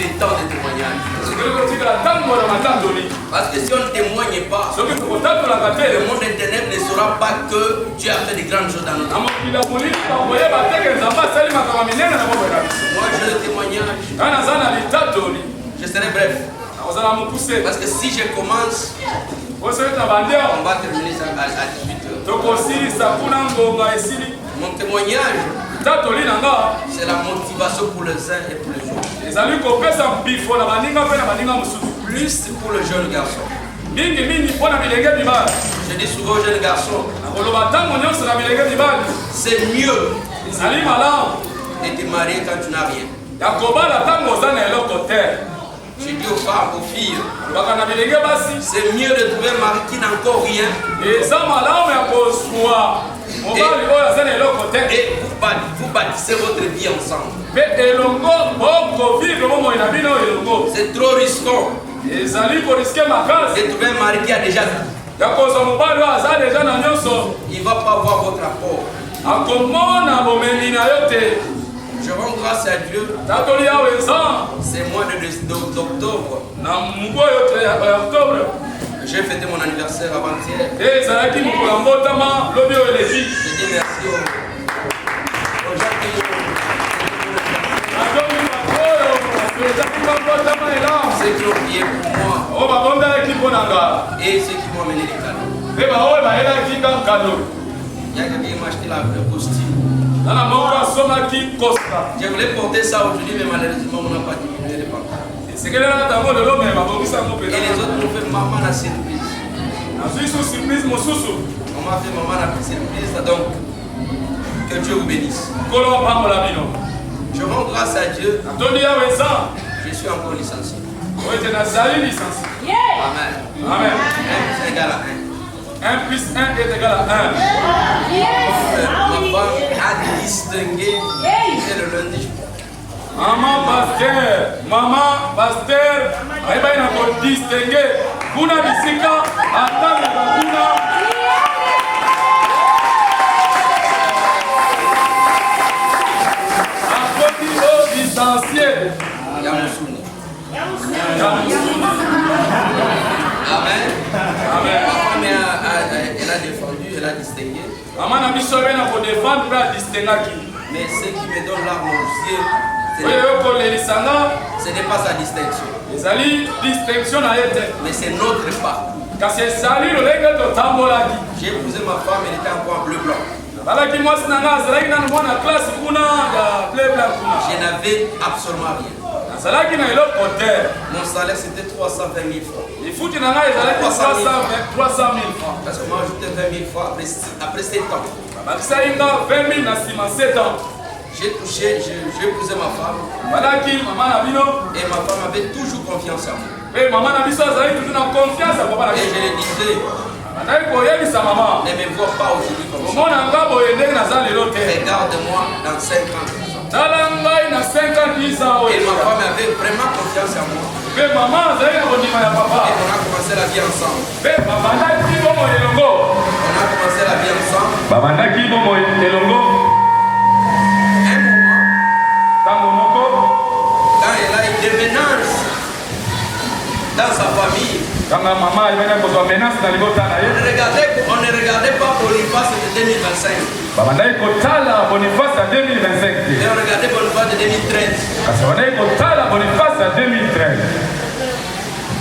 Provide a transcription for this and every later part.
les temps de témoignage. Parce que si on ne témoigne pas, le monde des ténèbres ne saura pas que Dieu a fait de grandes choses dans notre vie. Moi, je le témoignage. Je serai bref. Parce que si je commence, on va terminer ça à 18h. Mon témoignage, c'est la motivation pour les uns et pour les autres. Plus pour le jeune garçon. Je dis souvent aux jeunes garçons, c'est mieux de te marier quand tu n'as rien. Je dis aux femmes, aux filles, c'est mieux de trouver un mari qui n'a encore rien. Et vous bâtissez votre vie ensemble. C'est trop risquant de trouver un mari qui a déjà tout. Il ne va pas voir votre apport. Je rends grâce à Dieu. C'est mois d'octobre. J'ai fêté mon anniversaire avant-hier. Je dis merci aux gens qui ceux qui ont prié pour moi et ceux qui m'ont amené les cadeaux. Il y a quelqu'un qui m'a acheté le costume. Je voulais porter ça aujourd'hui, mais malheureusement, on n'a pas diminué les pantalons. Et les autres m'ont fait maman la surprise. On m'a fait maman la surprise, donc que Dieu vous bénisse. Je rends grâce à Dieu. Je suis encore licencié. Amen. Amen. 1 égale à 1. 1 plus 1 est égal à 1. Ma femme a distingué. C'est le lundi, je crois. Maman pasteur, aïe na ko distinguer. Kuna bisika atanga kuna. Akoti au distancié. Yamoussouni. Amen. Amen. Ma femme elle a défendu, elle a distingué. Maman na biso bena ko défendre pour distinguer. Mais ce qui me donne l'arme aux yeux, ce n'est pas sa distinction. Mais c'est notre pas. J'ai épousé ma femme, elle était encore en bleu blanc. Je n'avais absolument rien. Mon salaire c'était 320 000 francs. 300 000 francs. Parce que moi ajouté 20 000 francs après 7 ans. J'ai touché, j'ai épousé ma femme. Et ma femme avait toujours confiance en moi. Et je lui disais, ne me vois pas aujourd'hui comme ça. Regarde-moi dans 5 ans. Et ma femme avait vraiment confiance en moi. Et on a commencé la vie ensemble. On a commencé la vie ensemble. Quand elle a une déménage dans sa famille, on ne regardait pas Boniface de 2025. Et on regardait Boniface de 2013.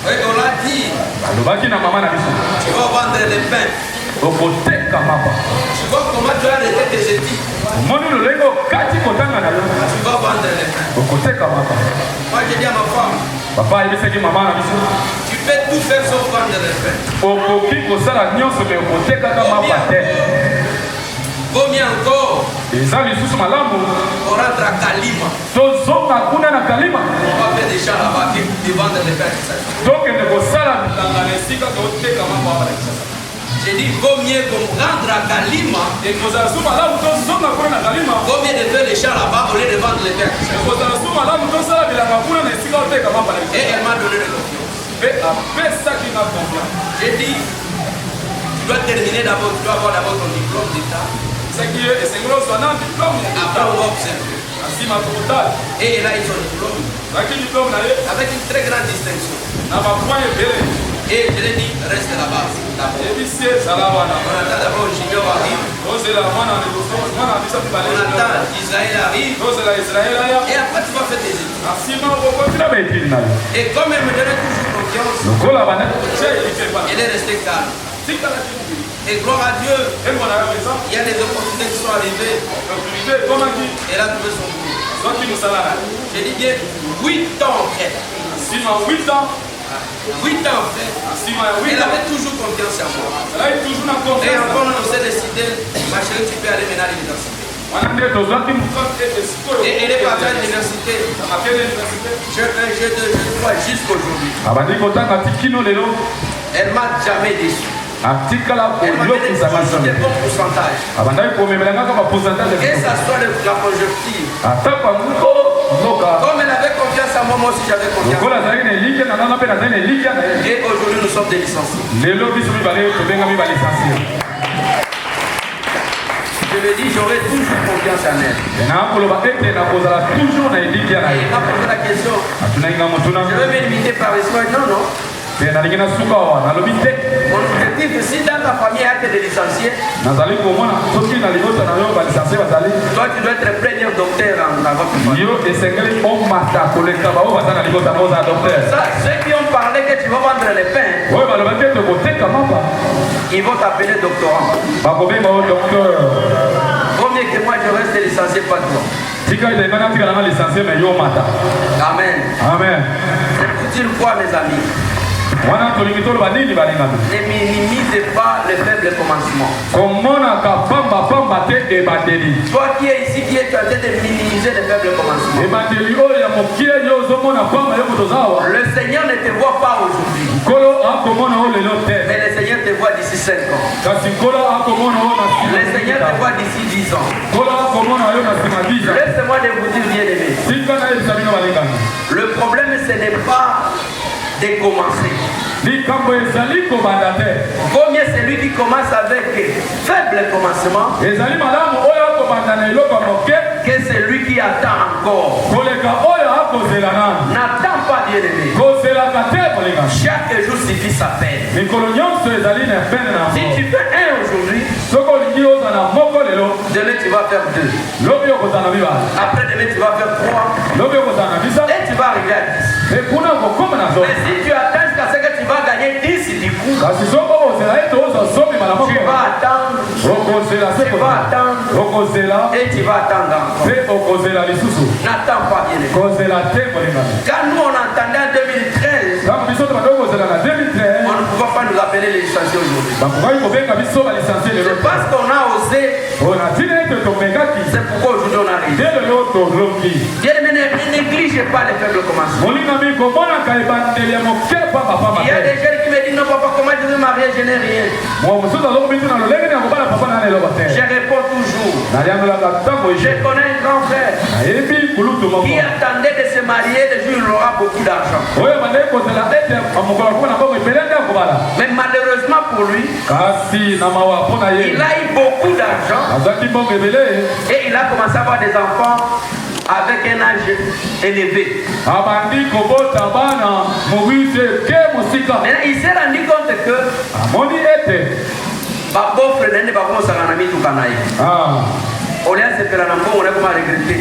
Et on l'a dit, tu vas vendre les pains. Tu vois comment tu as arrêté tes études. Tu vas vendre les pains. Moi je dis à ma femme, tu peux tout faire sauf vendre les pains. Vaut mieux encore, on rentre à Kalima. On va faire des chats là-bas et vendre les pains. J'ai dit, vaut mieux qu'on rentre à Kalima. Vaut mieux de faire les chats là-bas au lieu de vendre les pains. Et elle m'a donné de confiance. J'ai dit, tu dois terminer d'abord, tu dois avoir d'abord ton diplôme d'État. Après on va observer. Et il a eu son diplôme avec une très grande distinction. Et je l'ai dit, reste là-bas. On attend d'abord Junior arrive. On attend Israël arrive. Et après tu vas faire tes études. Et comme elle me donnait toujours confiance, elle est restée calme. Et gloire à Dieu, il y a des opportunités qui sont arrivées. Elle a trouvé son boulot. J'ai dit bien 8 ans après. 8 ans après, elle avait toujours confiance en moi. Et encore on s'est décidé, ma chérie, tu peux aller maintenant à l'université. Et elle est partie à l'université. Je crois jusqu'aujourd'hui. Elle m'a jamais déçu. Elle m'a donné des bons pourcentages. Et ça soit la conjoncture. Comme elle avait confiance en moi, moi aussi j'avais confiance. Et aujourd'hui nous sommes des licenciés. Je me dis, j'aurai toujours confiance en elle. Et il m'a posé la question. Je vais me limiter par l'histoire. Non. Mon objectif, si dans ta famille il y a que des licenciés, toi tu dois être le premier docteur dans votre famille. Ceux qui ont parlé que tu vas vendre les pains, ils vont t'appeler doctorant. Vaut mieux que moi je reste licencié, pas toi. Amen. C'est pour dire quoi, mes amis? Ne minimisez pas les faibles commencements. Toi qui es ici, qui es tenté de minimiser les faibles commencements. Le Seigneur ne te voit pas aujourd'hui. Mais le Seigneur te voit d'ici 5 ans. Le Seigneur te voit d'ici 10 ans. Laissez-moi de vous dire, bien aimé. Le problème, ce n'est pas de commencer. Vaut mieux celui qui commence avec faible commencement que celui qui attend encore. N'attends pas, bien aimé. Chaque jour suffit sa peine. Si tu fais un aujourd'hui, demain tu vas faire 2. Après demain tu vas faire 3. Et tu vas arriver à 10. Mais si tu attends jusqu'à ce que tu vas gagner 10 du coup, tu vas attendre. Et tu vas attendre encore. N'attends pas, bien aimé. Quand nous on entendait en 2013, on ne pouvait pas nous appeler les licenciés aujourd'hui. C'est parce qu'on a osé. C'est pourquoi aujourd'hui on arrive. Bien aimé, ne néglige pas les faibles commencements. Il y a des jeunes qui me disent non papa, comment je veux marier, je n'ai rien. Je réponds toujours. Je connais un grand frère qui attendait de se marier le jour où il aura beaucoup d'argent. Mais malheureusement pour lui, il a eu beaucoup d'argent et il a commencé à avoir des enfants avec un âge élevé. Maintenant, il s'est rendu compte que on a regretté.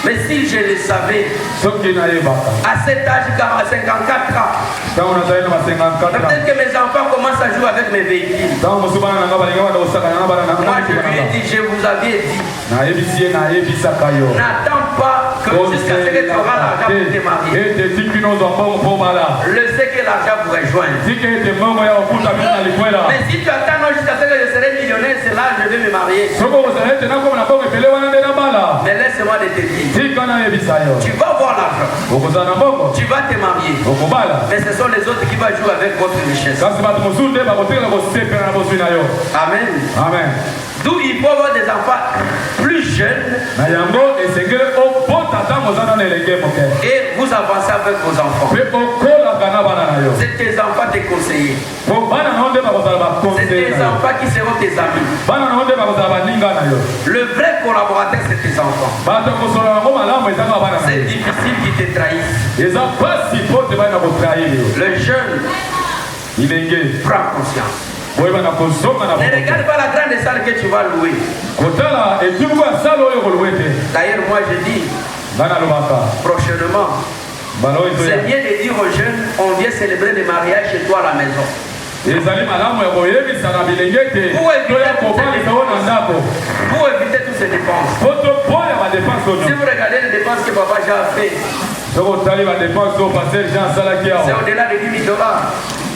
Mais si je le savais, à cet âge, à 54 ans, peut-être que mes enfants commencent à jouer avec mes véhicules. Moi, je lui ai dit, je vous avais dit, n'attends pas que jusqu'à ce que tu auras l'argent pour te marier. Je sais que l'argent pourrait joindre. Mais si tu attends jusqu'à ce que je serai millionnaire, c'est là que je vais me marier. Mais laisse-moi te dire. Tu vas voir l'argent. Tu vas te marier. Mais ce sont les autres qui vont jouer avec votre richesse. Amen. D'où il faut avoir des enfants plus jeunes. Et vous avancez avec vos enfants. C'est tes enfants tes conseillers. C'est tes enfants qui seront tes amis. Le vrai collaborateur, c'est tes enfants. C'est difficile qu'ils te trahissent. Le jeune prend conscience. Ne regarde pas la grande salle que tu vas louer. D'ailleurs, moi je dis, prochainement, c'est bien de dire aux jeunes, on vient célébrer le mariage chez toi à la maison. Pour éviter toutes ces dépenses. Si vous regardez les dépenses que papa Jean a fait, c'est au-delà de $10 000.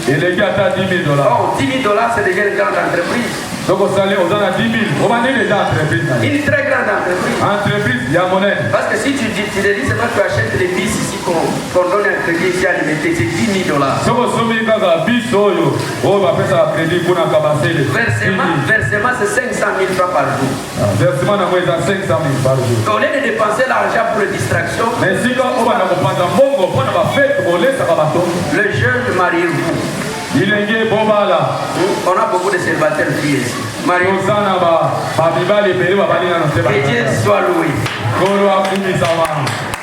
Et les gars, t'as $10 000. Oh, $10 000, c'est déjà une grande entreprise. Donc, on a 10 000. On va dire déjà entreprise. Une très grande entreprise. Entreprise, il y a monnaie. Parce que si tu dis, c'est moi qui achète les bis ici qu'on donne un crédit ici à l'imité, c'est $10 000. Versement, c'est 500 000 francs par jour. Versement, c'est 500 000 par jour. Au lieu de dépenser l'argent pour les distractions, le jeune mariez-vous. On a beaucoup de célibataires filles ici. Mariez-vous. Que Dieu soit loué.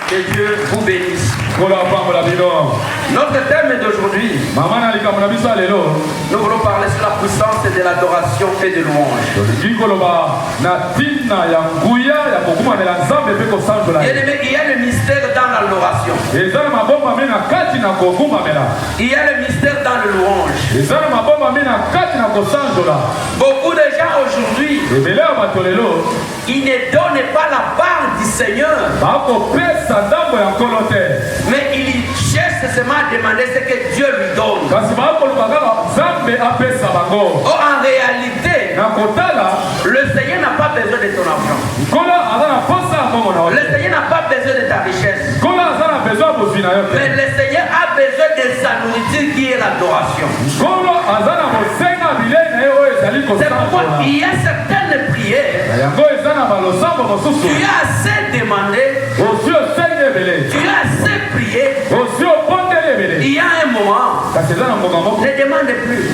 Que Dieu vous bénisse. Notre thème d'aujourd'hui, nous voulons parler sur la puissance de l'adoration et de louange. Il y a le mystère dans l'adoration. Il y a le mystère dans le louange. Beaucoup de gens aujourd'hui, ils ne donnent pas la part du Seigneur. Mais il cherche seulement à demander ce que Dieu lui donne. Oh, en réalité, le Seigneur n'a pas besoin de ton argent. Le Seigneur n'a pas besoin de ta richesse. Mais le Seigneur a besoin de sa nourriture qui est l'adoration. C'est pourquoi il y a certaines prières. Tu as assez demandé. Tu as assez prié. Il y a un moment. Ne demande plus.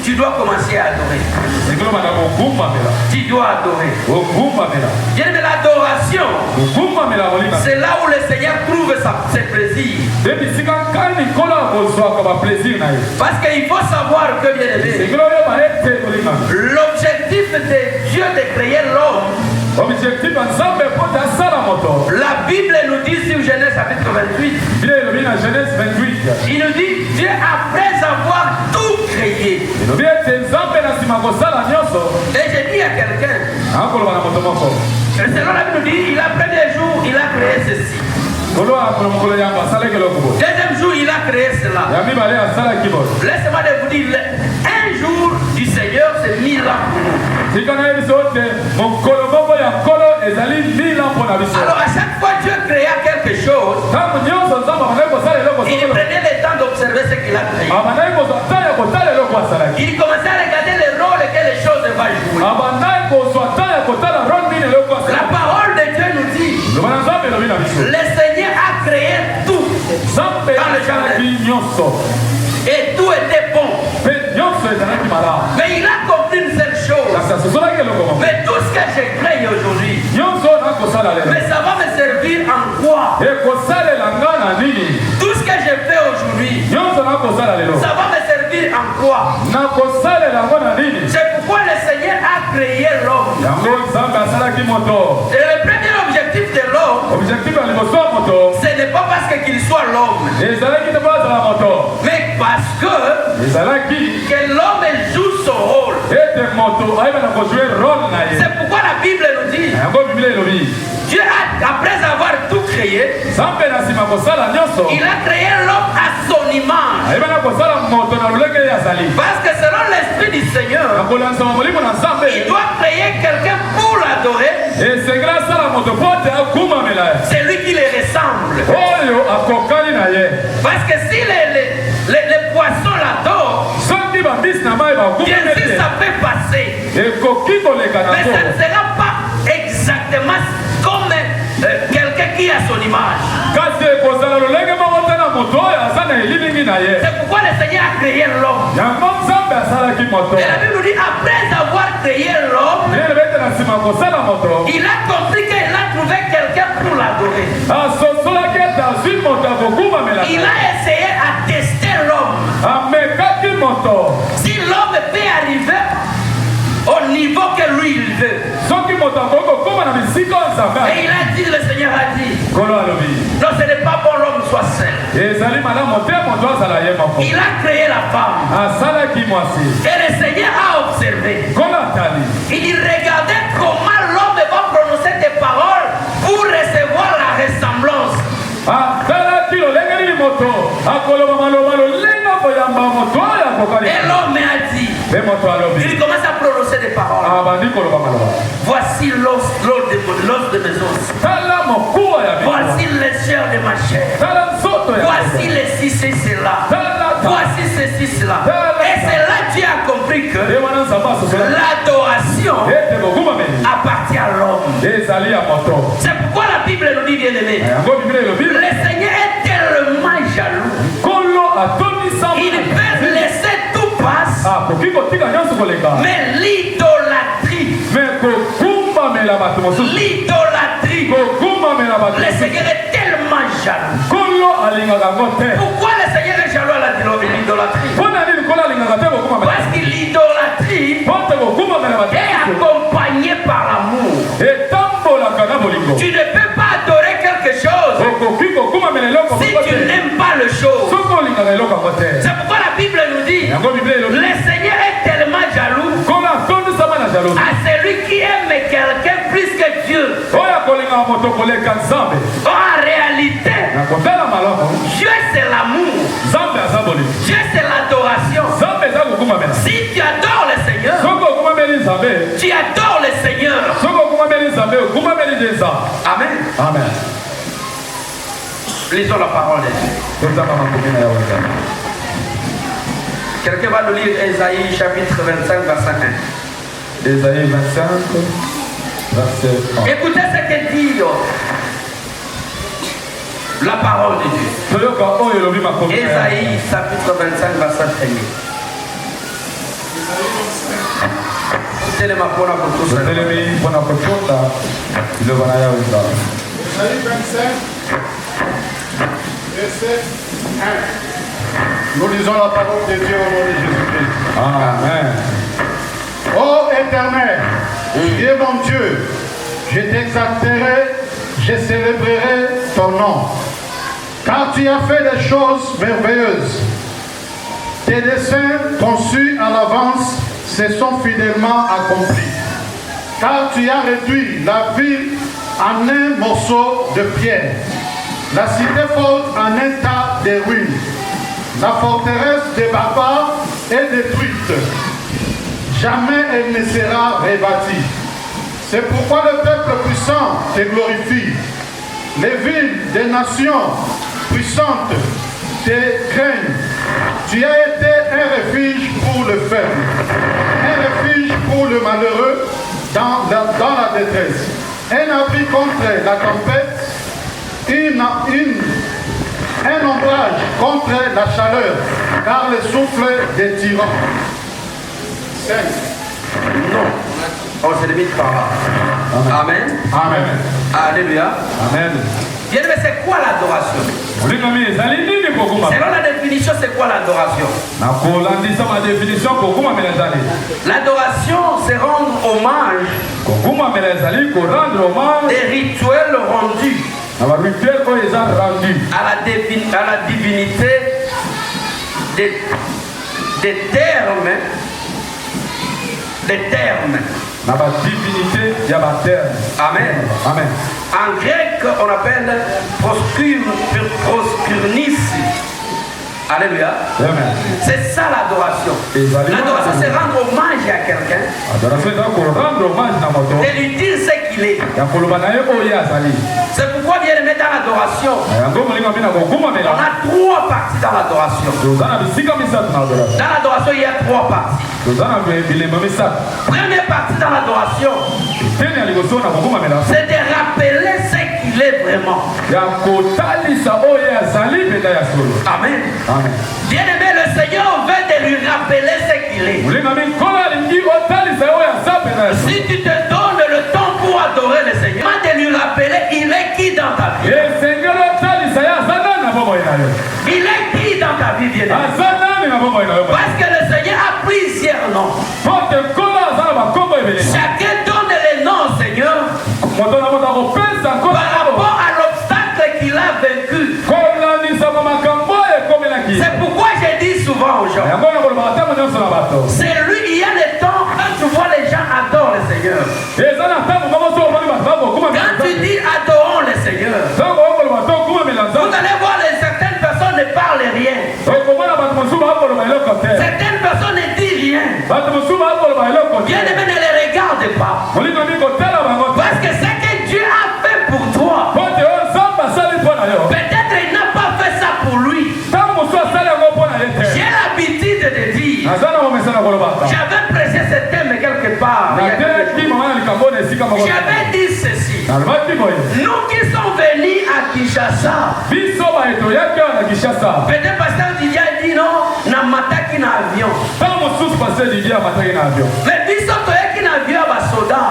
Tu dois commencer à adorer. Tu dois adorer. Bien de l'adoration, c'est là où le Seigneur trouve ses plaisirs. Parce qu'il faut savoir que, bien aimé, l'objectif de Dieu de créer l'homme, la Bible nous dit sur Genèse chapitre 28, il nous dit Dieu après avoir tout créé. Et je dis à quelqu'un, selon la Bible nous dit, il a premier jour, il a créé ceci. Deuxième jour, il a créé cela. Laissez-moi vous dire, un jour du Seigneur, c'est 1000 ans pour nous. Alors à chaque fois Dieu créa quelque chose, il prenait le temps d'observer ce qu'il a créé. Il commençait à regarder le rôle que les choses vont jouer. La parole de Dieu nous dit, le Seigneur a créé tout dans le jardin. Et tout était bon. Mais il a compris une seule chose. Mais tout ce que j'ai créé aujourd'hui, mais ça va me servir en quoi? Tout ce que j'ai fait aujourd'hui, ça va me servir en quoi? C'est pourquoi le Seigneur a créé l'homme. Et le premier objectif de l'homme, ce n'est pas parce qu'il soit l'homme, mais parce que l'homme joue son rôle. C'est pourquoi la Bible nous dit, Dieu après avoir tout créé, il a créé l'homme à son image. Parce que selon l'Esprit du Seigneur, il doit créer quelqu'un pour l'adorer. C'est lui qui les ressemble. Parce que si les poissons l'adorent, bien sûr ça peut passer. Mais ça ne sera pas exactement comme quelqu'un qui a son image. C'est pourquoi le Seigneur a créé l'homme. Et la Bible nous dit, après avoir créé l'homme, il a compris qu'il a trouvé quelqu'un pour l'adorer. Il a essayé à tester l'homme. Si l'homme peut arriver au niveau que lui il veut. Et il a dit, le Seigneur a dit, non, ce n'est pas bon l'homme soit seul. Il a créé la femme. Et le Seigneur a observé. Il dit, regardez comment l'homme va prononcer des paroles pour recevoir la ressemblance. Et l'homme a dit, il commence à prononcer des paroles. Voici l'os de mes os. Voici les chair de ma chair. Voici les ceci et cela. Voici ceci, cela. Et c'est là que Dieu a compris que l'adoration appartient à l'homme. C'est pourquoi la Bible nous dit, bien aimé, le Seigneur est tellement jaloux. Il peut laisser tout passer. Mais l'idolâtrie. Le Seigneur est tellement jaloux. Pourquoi le Seigneur est jaloux à l'idolâtrie? Parce que l'idolâtrie est accompagnée par l'amour. Tu ne peux pas adorer quelque chose si tu n'aimes pas le chose. C'est pourquoi la Bible nous dit, le Seigneur est tellement jaloux à celui qui aime quelqu'un plus que Dieu. En réalité, Dieu c'est l'amour. Dieu c'est l'adoration. Si tu adores le Seigneur, tu adores le Seigneur. Amen. Amen. Lisons la parole de Dieu. Quelqu'un va nous lire Ésaïe chapitre 25, verset 1. Ésaïe 25, verset 1. Écoutez ce que dit la parole de Dieu. Ésaïe chapitre 25, verset 1. Ésaïe 25, verset 1. Nous lisons la parole de Dieu au nom de Jésus-Christ. Amen. Ô Éternel, Dieu mon Dieu, je t'exalterai, je célébrerai ton nom, car tu as fait des choses merveilleuses. Tes desseins conçus à l'avance se sont fidèlement accomplis, car tu as réduit la ville en un morceau de pierre, la cité forte en un tas de ruines. La forteresse des barbares est détruite. Jamais elle ne sera rebâtie. C'est pourquoi le peuple puissant te glorifie. Les villes des nations puissantes te craignent. Tu as été un refuge pour le faible, un refuge pour le malheureux dans la détresse, un abri contre la tempête, un ombrage contre la chaleur, car le souffle des tyrans. 5. Non, on se limite par là. Amen. Amen. Alléluia. Amen. Bien, mais c'est quoi l'adoration? Selon la définition, c'est quoi l'adoration? L'adoration, c'est rendre hommage des rituels rendus à la divinité des termes. Amen. Amen. En grec, on appelle proskurnis. Alléluia. Amen. C'est ça l'adoration. L'adoration, c'est rendre hommage à quelqu'un. Et lui dire ce qu'il est. C'est pourquoi bien aimé dans l'adoration, on a 3 parties dans l'adoration. Dans l'adoration, il y a 3 parties. Première partie dans l'adoration, c'est de rappeler ce qu'il est vraiment. Amen. Bien-aimé, le Seigneur veut de lui rappeler ce qu'il est. Si tu te donnes le temps pour adorer le Seigneur, de lui rappeler il est qui dans ta vie. Il est qui dans ta vie, bien-aimé? Parce que le Seigneur a plusieurs noms. Chacun donne les noms au Seigneur par rapport à l'obstacle qu'il a vaincu. C'est pourquoi je dis souvent aux gens, c'est lui, il y a le temps quand tu vois les gens adorent le Seigneur. Quand tu dis adorons le Seigneur, vous allez voir certaines personnes ne parlent rien. Certaines personnes ne disent rien. Bien aimé, ne les regarde pas. Parce que ce que Dieu a fait pour toi, peut-être il n'a pas fait ça pour lui. J'ai l'habitude de dire, j'avais prêché ce thème quelque part. J'avais dit ceci. Nous qui sommes venus à Kinshasa, peut-être pasteur Didier a dit non, na mataki na avion. Mais biso toyaki na avion à soldat.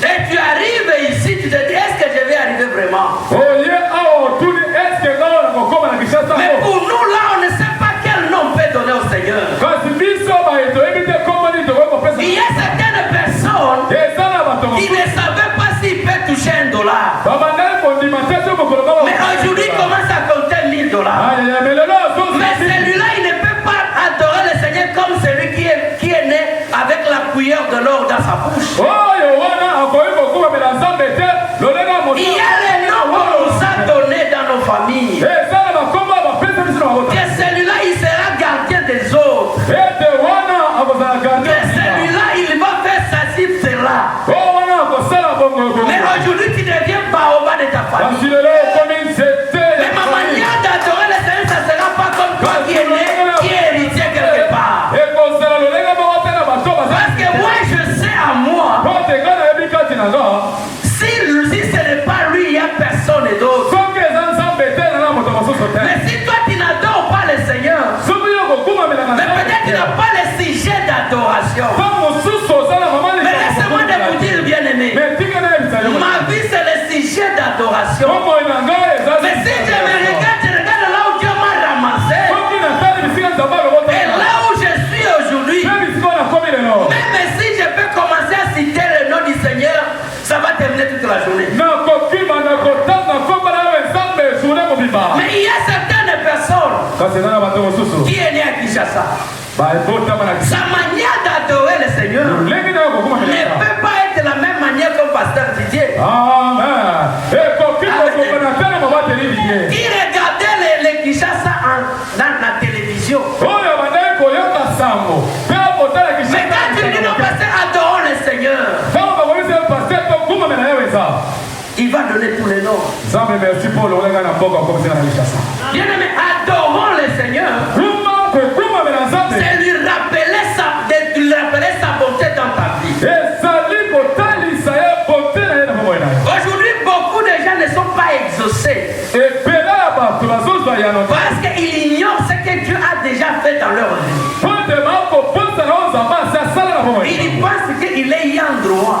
Et tu arrives ici, tu te dis, est-ce que je vais arriver vraiment? Mais pour nous là, on ne sait pas quel nom on peut donner au Seigneur. Il y a certaines personnes qui ne savaient pas s'ils peuvent toucher $1. Mais aujourd'hui, il commence à compter $1000. Mais celui-là, il ne peut pas adorer le Seigneur comme celui qui est né avec la cuillère de l'or dans sa bouche. Il y a les noms qu'on nous a donnés dans nos familles. Que celui-là, il sera gardien des autres. Que celui-là, il va faire ça, cela. Mais aujourd'hui, tu deviens baobab de ta famille. Mais ma manière d'adorer le Seigneur, ça ne sera pas comme toi qui est né, qui est héritier quelque part. Parce que moi, je sais à moi, si ce n'est pas lui, il n'y a personne d'autre. Mais si toi, tu n'adores pas le Seigneur, mais peut-être tu n'as pas le sujet d'adoration. Mais laissez-moi de vous dire, bien-aimé, ma vie, c'est le sujet d'adoration. Mais si je me regarde, je regarde là où Dieu m'a ramassé. Et là où je suis aujourd'hui, même si je peux commencer à citer le nom du Seigneur, ça va terminer toute la journée. Mais il y a certaines personnes qui est né à Kinshasa. Sa manière d'adorer le Seigneur ne peut pas être la même manière comme pasteur Didier. Qui regardait les Kinshasa dans la télévision. Mais quand tu dis non, pasteur, adorons le Seigneur, il va donner tous les noms. Bien aimé, adorons le Seigneur. C'est lui rappeler sa bonté dans ta vie. Aujourd'hui, beaucoup de gens ne sont pas exaucés. Parce qu'ils ignorent ce que Dieu a déjà fait dans leur vie. Ils pensent qu'il est ayant droit.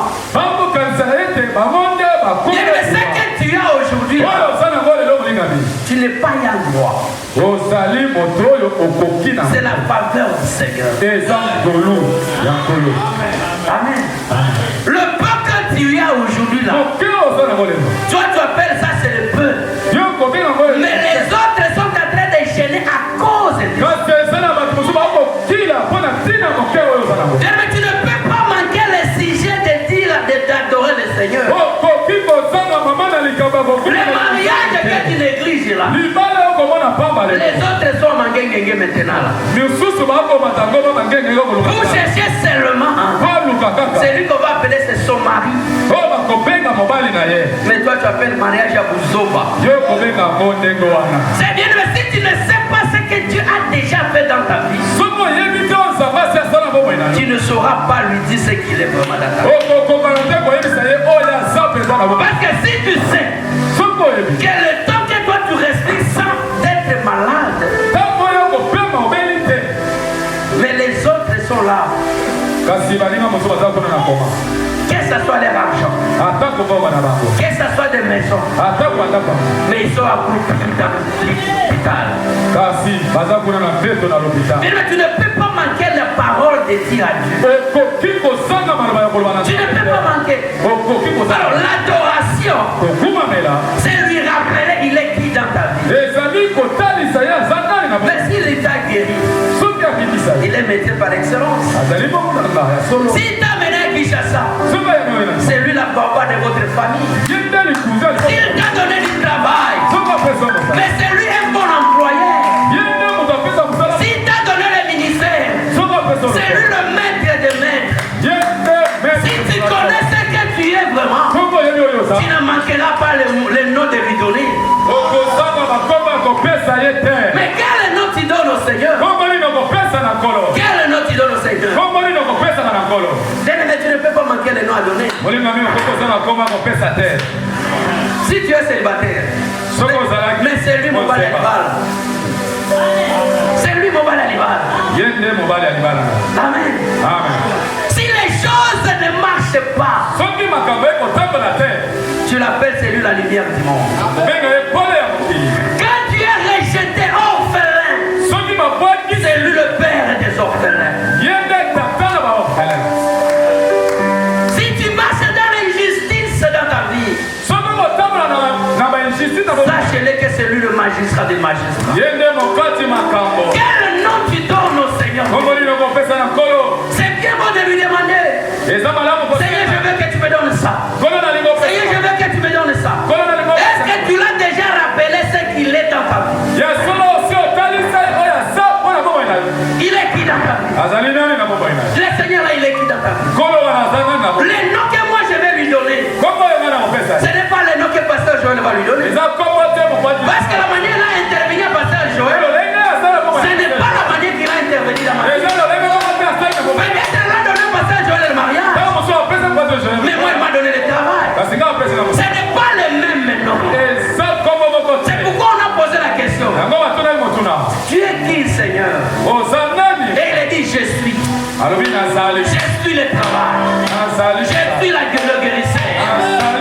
Bien, mais ce que tu as aujourd'hui, tu n'es pas ayant droit. C'est la faveur du Seigneur. Amen. Le peu que tu as aujourd'hui là, toi tu appelles ça c'est le peu. Mais les autres sont en train de gêner à cause de toi. Mais tu ne peux pas manquer le sujet de dire d'adorer le Seigneur. Le mariage que tu négliges là, les autres sont mangués maintenant là. Vous cherchez seulement celui qu'on va appeler c'est son mari. Mais toi tu appelles mariage à Bouzoba. C'est bien, mais si tu ne sais pas ce que Dieu a déjà fait dans ta vie, tu ne sauras pas lui dire ce qu'il est vraiment dans ta vie. Parce que si tu sais que le temps que toi tu respires sans être malade, mais les autres sont là, que ce soit leur argent, que ce soit des maisons, mais ils sont accroupis dans l'hôpital. Mais tu ne peux pas manquer la parole de Dieu à Dieu. Tu ne peux pas manquer. Alors l'adoration, c'est lui rappeler il est qui dans ta vie. Mais s'il t'a guéri, il est médecin par excellence. S'il t'a mené à Kinshasa, c'est lui la papa de votre famille. S'il t'a donné du travail, mais c'est lui un bon employeur. S'il t'a donné le ministère, c'est lui le maître des maîtres. Si tu connais ce que tu es vraiment, tu ne manqueras pas le nom de lui donner. Mais quel nom tu donnes au Seigneur? Quel nom tu donnes au Seigneur? Tu ne peux pas manquer le nom à donner. Si tu es célibataire, mais c'est lui mon balai-libal. C'est lui mon balai-libal. Amen. Si les choses ne marchent pas, tu l'appelles, c'est lui la lumière du monde. Quand tu es rejeté orphelin, c'est lui le père des orphelins. Si tu marches dans l'injustice dans ta vie, sache-le que c'est lui le magistrat des magistrats. Quel nom tu donnes au Seigneur? C'est bien bon de lui demander, Seigneur, je veux que tu me donnes ça. Seigneur, je veux que tu me donnes ça. Est-ce que tu l'as déjà rappelé ce qu'il est dans ta vie? Il est qui dans ta vie? Le Seigneur là, il est qui dans ta vie? Le nom que moi je vais lui donner, ce n'est pas le nom que Pasteur Joël va lui donner. Parce que la manière là intervenu à Pasteur Joël, ce n'est pas la manière qu'il a intervenu dans ma vie. Peut-être qu'il a donné à Pasteur Joël le mariage, mais moi il m'a donné le travail. Ce n'est pas le même nom. C'est pourquoi on a posé la question. Tu es qui, Seigneur? Et il a dit, je suis. Je suis le travail. Je suis le guérisseur.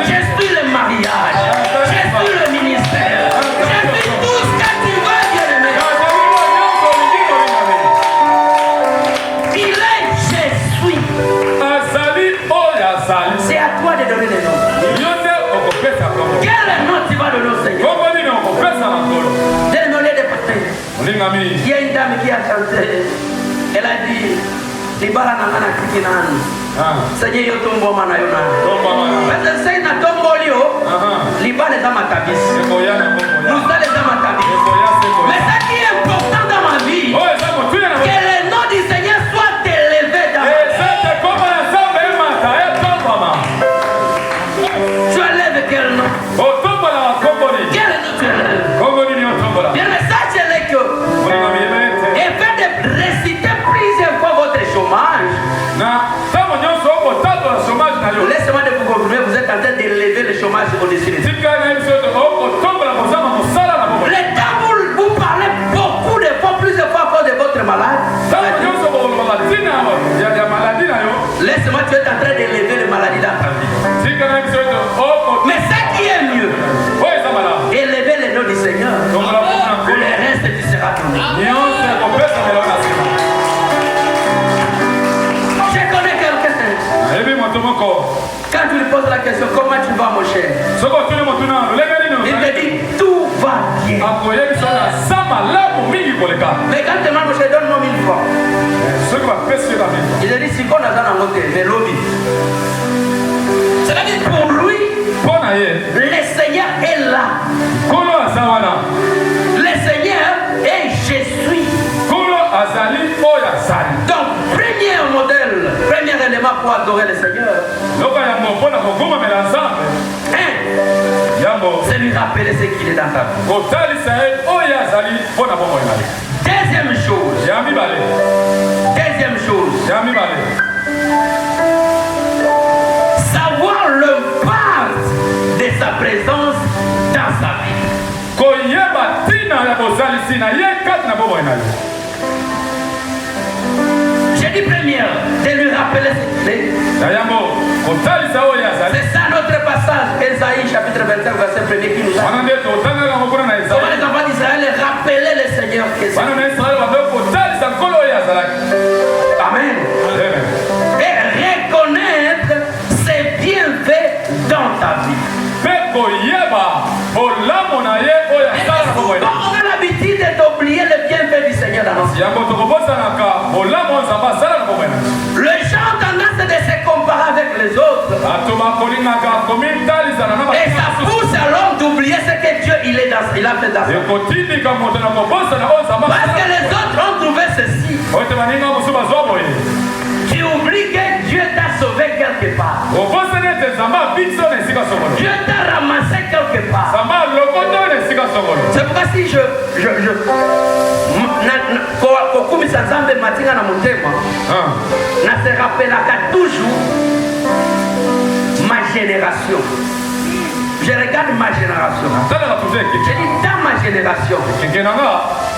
Je suis le mariage. Je suis le ministère. Je suis tout ce que tu veux, bien-aimé. Il est, je suis. C'est à toi de donner les noms. Quel nom tu vas donner au Seigneur? Donne-le des papiers. Il y a une dame qui a chanté. Elle a dit, Libala Nangana Kikinani. Seigneur Yotombo Manayonani. Parce que c'est un tombolio. Libala est à ma tabis. Nous allons à ma tabis. Mais ce qui est important dans ma vie, que le nom du Seigneur soit élevé dans ma vie. Tu élèves quel nom? Quel nom tu élèves? Bien, mais sachez-le que et fait de réciter plusieurs fois votre chômage. Laissez-moi de vous confirmer, vous êtes en train d'élever le chômage au-dessus des yeux. Le temps vous parlez beaucoup de fois, plusieurs fois à cause de votre malade. Laissez-moi, tu es en train d'élever les maladies dans ta vie. Mais ce qui est mieux, élever le nom du Seigneur. Pour le reste, tu seras donné. Je connais quelqu'un. Quand tu lui poses la question, comment tu vas, mon cher? Il te dit, tout va bien. Mais quand tu demandes, mon cher, donne-moi 1000 francs. Il te dit, si on a dans la montée, mais lobby. C'est-à-dire, pour lui, le Seigneur est là. Le Seigneur est je suis. Donc, premier modèle, premier élément pour adorer le Seigneur. c'est lui rappeler ce qu'il est dans ta vie. Deuxième chose. Savoir le part de sa présence dans sa vie. J'ai dit première, de lui rappeler ce qu'il est. C'est ça notre passage, Ésaïe chapitre 25, verset 1 qui nous a dit. Comment les enfants d'Israël rappelaient le Seigneur que c'est. Amen. Et reconnaître ses bienfaits dans ta vie. On a l'habitude d'oublier le bienfait du Seigneur dans notre vie. Les gens ont tendance de se comparer avec les autres. Et ça pousse à l'homme d'oublier ce que Dieu il a fait dans sa vie. Parce que les autres ont trouvé ceci. Tu oublies que Dieu t'a sauvé quelque part. Dieu t'a ramassé quelque part. C'est pourquoi si je se rappellera toujours ma génération. Je regarde ma génération. Je dis dans ma génération,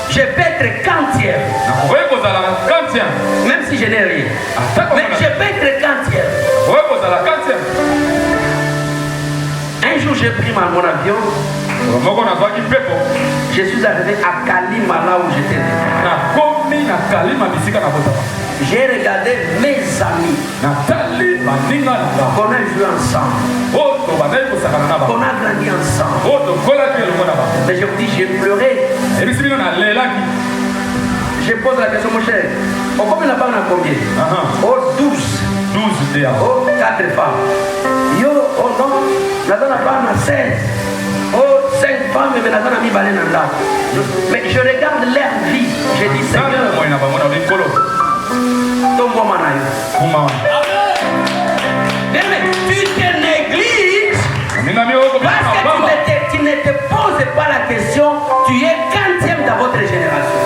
je peux être quantième. Même si je n'ai rien. Mais je peux être quantième. Un jour, j'ai pris mon avion. Je suis arrivé à Kalima, là où j'étais. J'ai regardé mes amis. Qu'on a joué ensemble. Qu'on a grandi ensemble. Mais je vous dis, j'ai pleuré. Je pose la question, mon cher. Combien là-bas on a combien? 12. 4 femmes. Yo, non. Là-bas on a 16. 5 femmes, mais là-bas on a mis balai dans là. Mais je regarde leur vie. J'ai dit, Seigneur. Tu te négliges parce que tu ne te poses pas la question. Tu es quantième dans votre génération.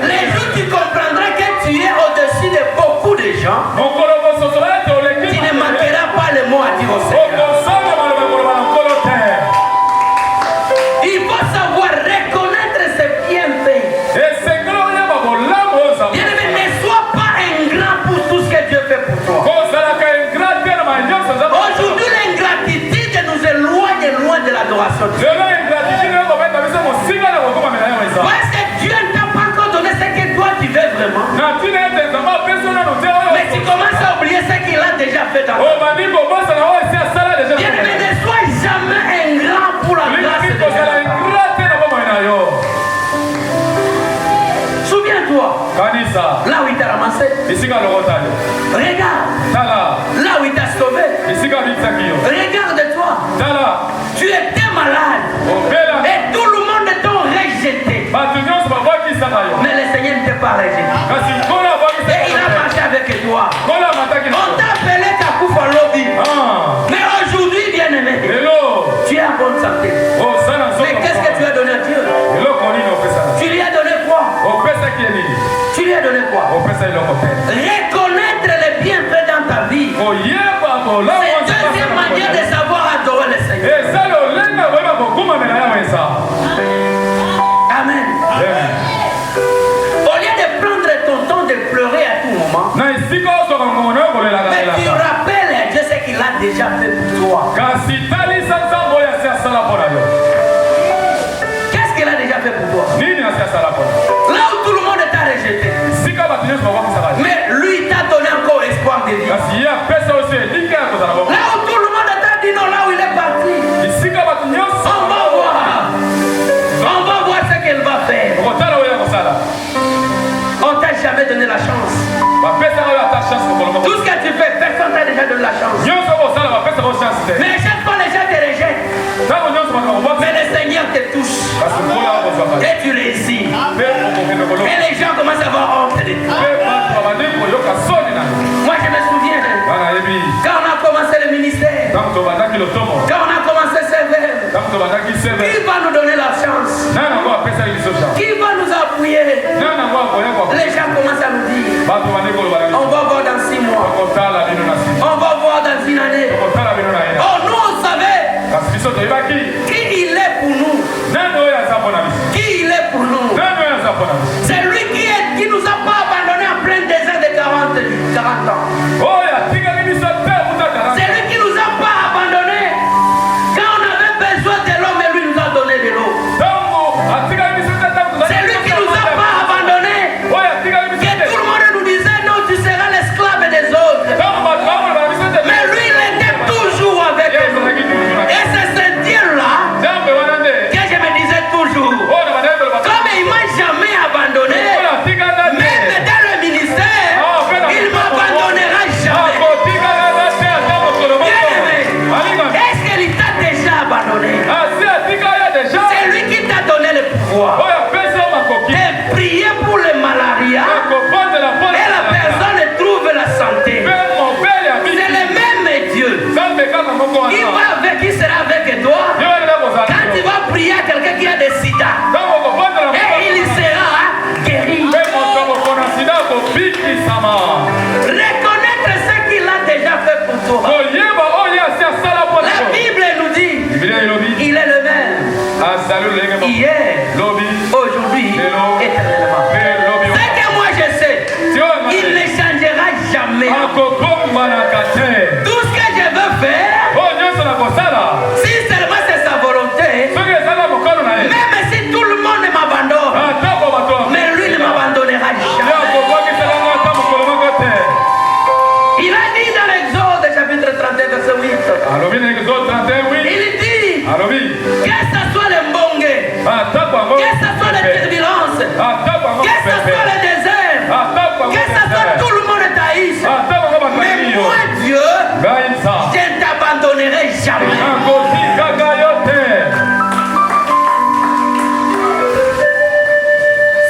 Les jours tu comprendras que tu es au-dessus de beaucoup de gens. Tu ne manqueras pas le mot à dire au Seigneur. Il faut savoir reconnaître ses bienfaits. Bien-aimé, ne sois pas ingrat pour tout ce que Dieu fait pour toi. Aujourd'hui, l'ingratitude nous éloigne loin de l'adoration de Dieu. Parce que Dieu ne t'a pas encore donné ce que toi tu veux vraiment. Mais tu commences à oublier ce qu'il a déjà fait dans ta vie. Bien-aimé, ne sois jamais ingrat pour la grâce de Dieu. Souviens-toi, là où il t'a ramassé, regarde, là où il t'a sauvé, regarde-toi, tu étais malade et tout le monde t'a rejeté, mais le Seigneur ne t'a pas rejeté et il a marché avec toi. On t'a appelé Kakoufa Lobby, mais aujourd'hui, bien-aimé, tu es en bonne santé. Mais qu'est-ce que tu as donné à Dieu? Tu lui as donné quoi? Tu lui as donné quoi? Reconnaître les bienfaits dans ta vie. C'est deuxième manière de savoir adorer le Seigneur. Amen. Au lieu de prendre ton temps de pleurer à tout moment, mais tu rappelles à Dieu ce qu'il a déjà fait pour toi. Qu'est-ce qu'il a déjà fait pour toi? Là où tout le monde t'a rejeté, mais lui t'a donné encore espoir de vie. Là où tout le monde t'a dit non, là où il est parti, on va voir ce qu'il va faire. On t'a jamais donné la chance. Tout ce que tu fais, personne t'a déjà donné la chance. Mais chaque fois les gens te rejettent, mais le Seigneur te touche et tu réussis. Et les gens commencent à avoir honte de toi. Moi je me souviens, quand on a commencé le ministère, On va voir dans 6 mois. On va voir dans une année. Oh, nous on savait qui il est pour nous. Qui il est pour nous. C'est lui qui nous a pas abandonné en plein désert de 40 ans. C'est lui qui nous a pas abandonné quand on avait besoin de l'eau, mais lui nous a donné de l'eau. C'est lui qui nous a pas abandonné. Que tout le monde nous disait non, tu seras l'esclave des autres. Mais lui il était toujours avec nous. Et c'est ce Dieu-là que je me disais toujours, comme il m'a jamais abandonné, même dans le ministère, il ne m'abandonnera jamais. Bien-aimé, est-ce qu'il t'a déjà abandonné? C'est lui qui t'a donné le pouvoir de prier pour le malaria et la personne trouve la santé. C'est le même Dieu. Il sera avec toi quand tu vas prier à quelqu'un qui a des sida. Et il sera guéri. Reconnaître ce qu'il a déjà fait pour toi. La Bible nous dit, il est le même. Hier, aujourd'hui, éternellement. Ce que moi je sais, il ne changera jamais. Tout ce que je veux faire, si seulement c'est sa volonté, même si tout le monde m'abandonne, mais lui ne m'abandonnera jamais. Il a dit dans l'Exode chapitre 31 verset 8, il dit que ce soit le mbongue, que ce soit les turbulences, que ce soit le désert, que ce soit tout le monde taïs, mais moi Dieu, je ne t'abandonnerai jamais.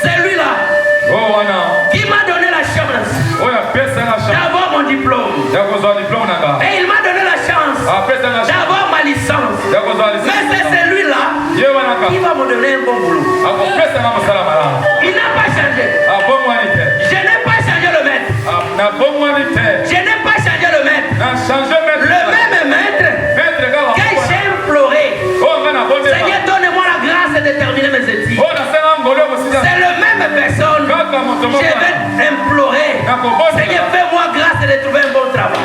C'est lui là qui m'a donné la chance d'avoir mon diplôme. Et il m'a donné la chance d'avoir ma licence. Mais c'est celui-là qui va me donner un bon boulot. Il n'a pas changé. Je n'ai pas changé le maître. Je n'ai pas changé le maître. Le même maître que j'ai imploré. Seigneur, donne-moi la grâce de terminer mes études. C'est le même personne. Je vais implorer. Seigneur, fais-moi grâce de trouver un bon travail.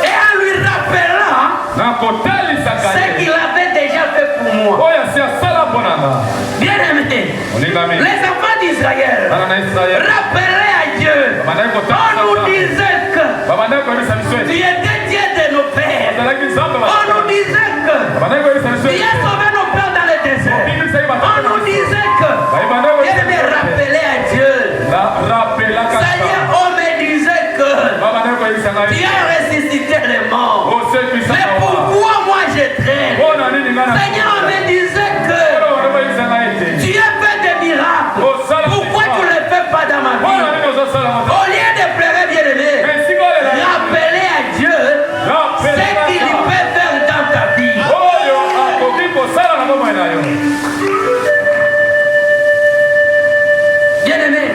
Et en lui rappelant ce qu'il avait déjà fait pour moi. Bien aimé, les enfants d'Israël rappelaient à Dieu. On nous disait que tu étais Dieu de nos pères. On nous disait que tu as sauvé nos pères dans le désert. On nous disait que il me rappelait à Dieu. Seigneur, on me disait que tu as ressuscité les morts. Mais pourquoi moi je traîne? Seigneur, on me disait que tu as fait des miracles. Pourquoi tu ne le fais pas dans ma vie? Au lieu de pleurer, bien aimé, rappelez à Dieu ce qu'il peut faire dans ta vie. Bien aimé,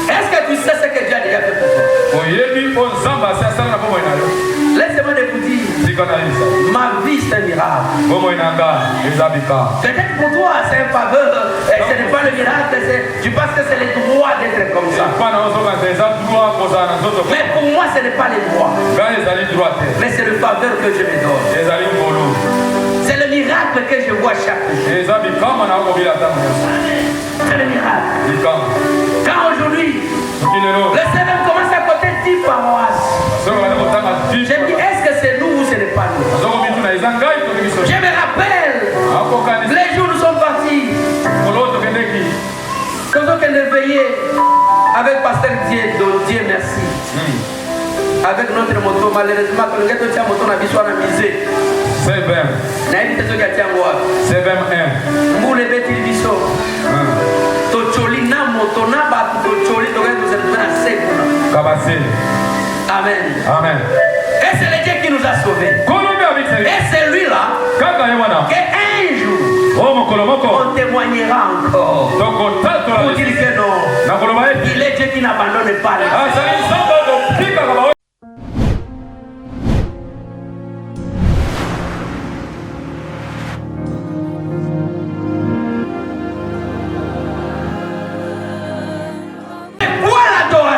est-ce que tu sais ce que Dieu a déjà fait pour toi? Laissez-moi vous dire, ma vie c'est un miracle. Peut-être pour toi c'est un faveur, ce n'est pas le miracle, tu penses que c'est le droit d'être comme ça. Mais pour moi ce n'est pas le droit, mais c'est le faveur que je me donne. C'est le miracle que je vois chaque jour. C'est le miracle. Quand aujourd'hui, le Seigneur commence à côté 10 paroisses. Je me dis, est-ce que c'est nous ou ce n'est pas nous? Je me rappelle, les jours nous sommes partis. Quand on est veillé avec Pasteur Dieu merci. Avec notre moto, malheureusement, quand on a moto, on a besoin de miser. C'est bien. C'est bien. Vous le bêtis biso. Tocholi na moto na ba tocholi to gars nous a donné Amen. Amen. Et c'est le Dieu qui nous a sauvés. Et c'est lui là. Qu'un jour on témoignera encore. Pour dire que non, il est Dieu qui n'abandonne pas les